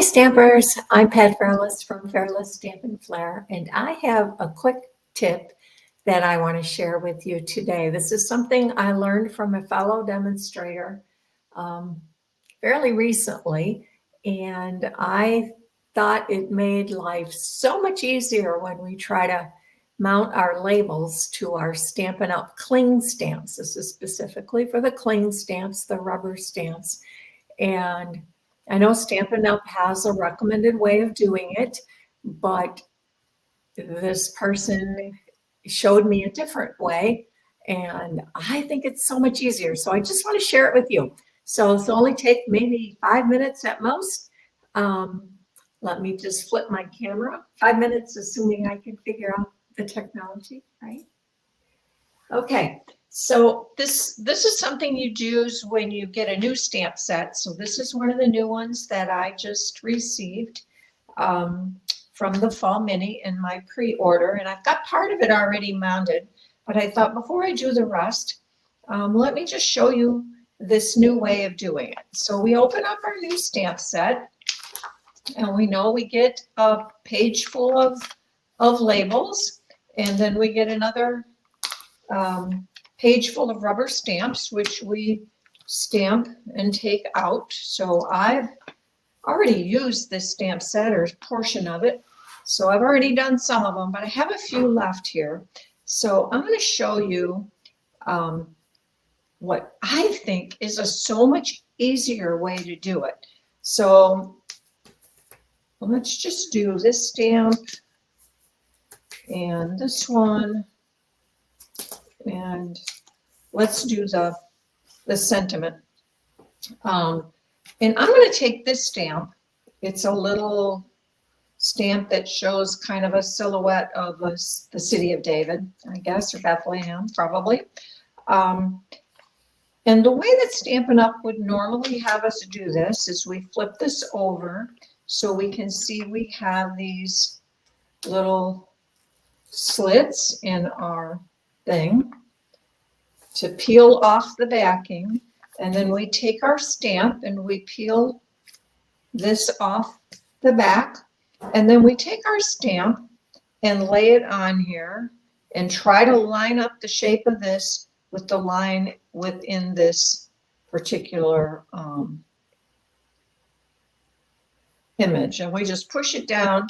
Hi Stampers, I'm Pat Fairless from Fairless Stamp and Flair, and I have a quick tip that I want to share with you today. This is something I learned from a fellow demonstrator um, fairly recently, and I thought it made life so much easier when we try to mount our labels to our Stampin' Up! Cling stamps. This is specifically for the cling stamps, the rubber stamps. And I know Stampin' Up! Has a recommended way of doing it, but this person showed me a different way, and I think it's so much easier. So I just want to share it with you. So it's only take maybe 5 minutes at most. Um, Let me just flip my camera. 5 minutes, assuming I can figure out the technology, right? Okay, so this is something you'd use when you get a new stamp set. So this is one of the new ones that I just received from the Fall Mini in my pre-order, and I've got part of it already mounted, but I thought before I do the rest, let me just show you this new way of doing it. So we open up our new stamp set, and we know we get a page full of labels, and then we get another page full of rubber stamps, which we stamp and take out. So I've already used this stamp set or portion of it. So I've already done some of them, but I have a few left here. So I'm going to show you what I think is a so much easier way to do it. So let's just do this stamp and this one. And let's do the sentiment. And I'm going to take this stamp. It's a little stamp that shows kind of a silhouette of the city of David, I guess, or Bethlehem, probably. And the way that Stampin' Up! Would normally have us do this is we flip this over so we can see we have these little slits in our thing to peel off the backing, and then we take our stamp and we peel this off the back, and then we take our stamp and lay it on here and try to line up the shape of this with the line within this particular image, and we just push it down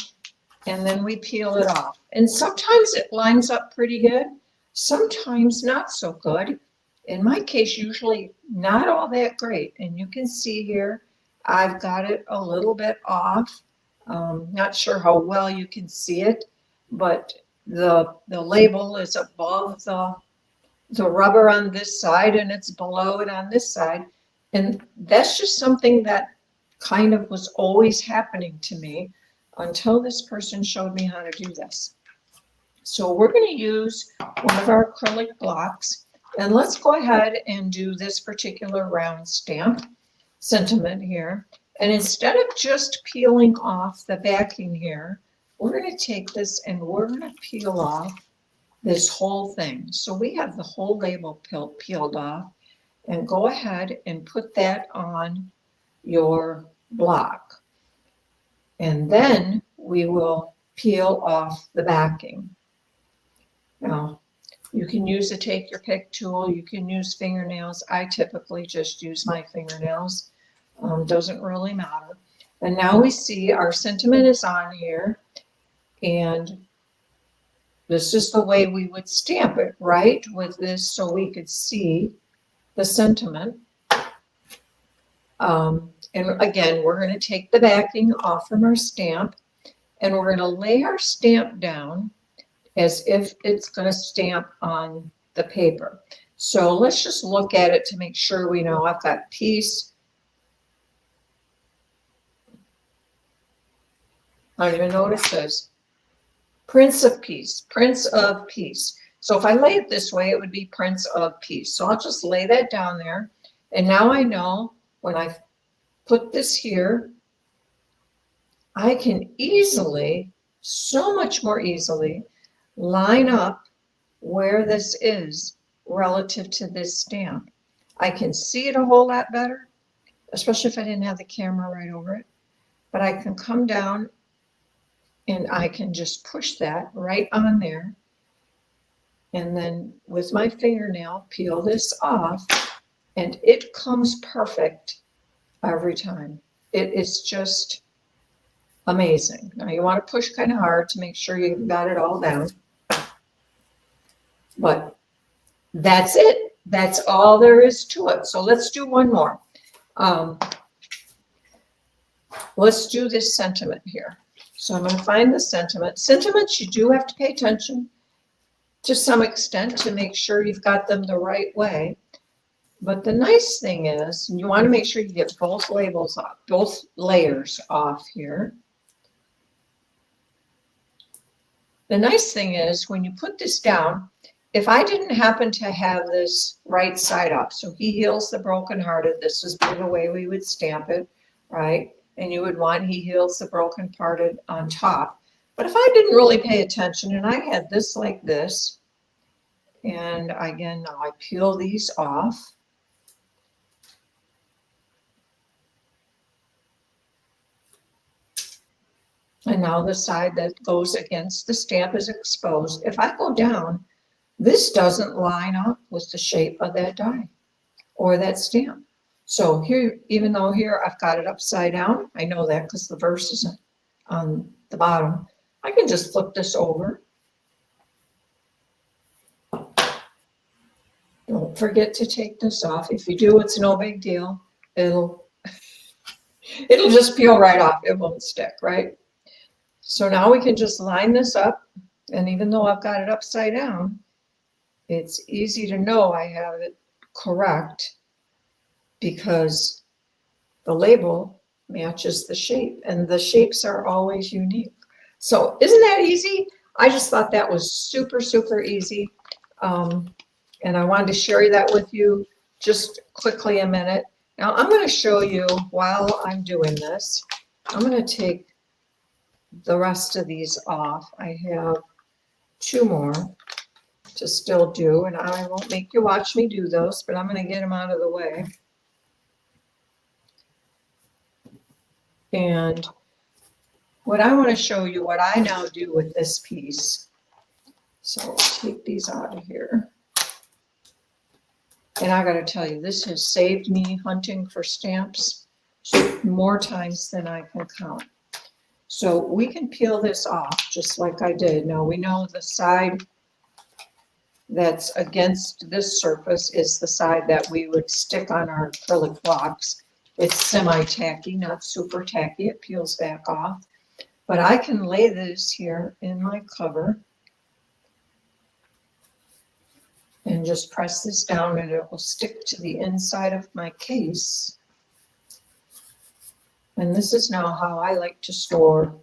and then we peel it off. And sometimes it lines up pretty good, sometimes not so good. In my case, usually not all that great. And you can see here, I've got it a little bit off. Not sure how well you can see it, but the label is above the rubber on this side and it's below it on this side. And that's just something that kind of was always happening to me until this person showed me how to do this. So we're going to use one of our acrylic blocks, and let's go ahead and do this particular round stamp sentiment here. And instead of just peeling off the backing here, we're going to take this and we're going to peel off this whole thing. So we have the whole label peeled off, and go ahead and put that on your block. And then we will peel off the backing. Now, you can use a take your pick tool. You can use fingernails. I typically just use my fingernails. Doesn't really matter. And now we see our sentiment is on here, and this is the way we would stamp it, right? With this, so we could see the sentiment. And again, we're going to take the backing off from our stamp, and we're going to lay our stamp down as if it's going to stamp on the paper. So let's just look at it to make sure we know. I've got peace. I don't even know what it says. Prince of Peace, Prince of Peace. So if I lay it this way, it would be Prince of Peace. So I'll just lay that down there. And now I know when I put this here, I can easily, so much more easily, line up where this is relative to this stamp. I can see it a whole lot better, especially if I didn't have the camera right over it. but I can come down and I can just push that right on there. And then with my fingernail, peel this off, and it comes perfect every time. It is just amazing. Now you want to push kind of hard to make sure you've got it all down. But that's it. That's all there is to it. So let's do one more. Let's do this sentiment here. So I'm going to find the sentiment. Sentiments, you do have to pay attention to some extent to make sure you've got them the right way. But the nice thing is, you want to make sure you get both labels off, both layers off here. The nice thing is when you put this down, if I didn't happen to have this right side up, so he heals the brokenhearted, this would be the way we would stamp it, right? And you would want he heals the brokenhearted on top. But if I didn't really pay attention and I had this like this, and again, now I peel these off. And now the side that goes against the stamp is exposed. If I go down, this doesn't line up with the shape of that die or that stamp. So here, even though here I've got it upside down, I know that because the verse is on the bottom, I can just flip this over. Don't forget to take this off. If you do, it's no big deal. It'll just peel right off. It won't stick, right? So now we can just line this up. And even though I've got it upside down, it's easy to know I have it correct because the label matches the shape, and the shapes are always unique. So isn't that easy? I just thought that was super, super easy. And I wanted to share that with you just quickly a minute. Now I'm going to show you while I'm doing this. I'm going to take the rest of these off. I have 2 more to still do, and I won't make you watch me do those, but I'm going to get them out of the way. And what I want to show you what I now do with this piece. So I'll take these out of here. And I got to tell you, this has saved me hunting for stamps more times than I can count. So we can peel this off just like I did. Now we know the side that's against this surface is the side that we would stick on our acrylic blocks. It's semi-tacky, not super tacky. It peels back off. But I can lay this here in my cover and just press this down and it will stick to the inside of my case. And this is now how I like to store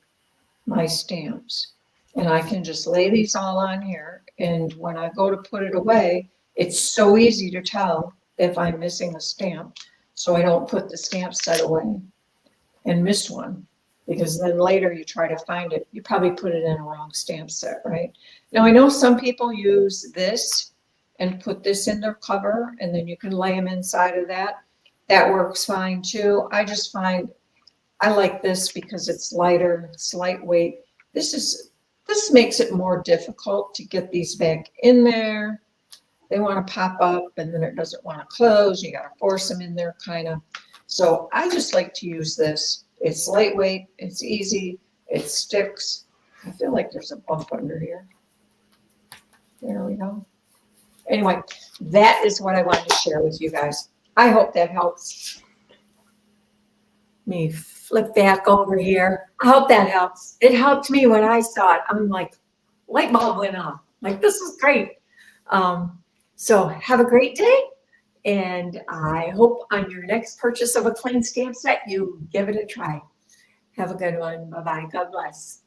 my stamps. And I can just lay these all on here. And when I go to put it away, it's so easy to tell if I'm missing a stamp. So I don't put the stamp set away and miss one. Because then later you try to find it, you probably put it in a wrong stamp set, right? Now I know some people use this and put this in their cover and then you can lay them inside of that. That works fine too. I just find I like this because it's lighter, it's lightweight. This makes it more difficult to get these back in there. They want to pop up and then it doesn't want to close. You got to force them in there kind of. So I just like to use this. It's lightweight, it's easy, it sticks. I feel like there's a bump under here. There we go. Anyway, that is what I wanted to share with you guys. I hope that helps. Let me flip back over here. I hope that helps. It helped me when I saw it. I'm like, light bulb went off. Like, this is great. So have a great day. And I hope on your next purchase of a clean stamp set, you give it a try. Have a good one. Bye-bye. God bless.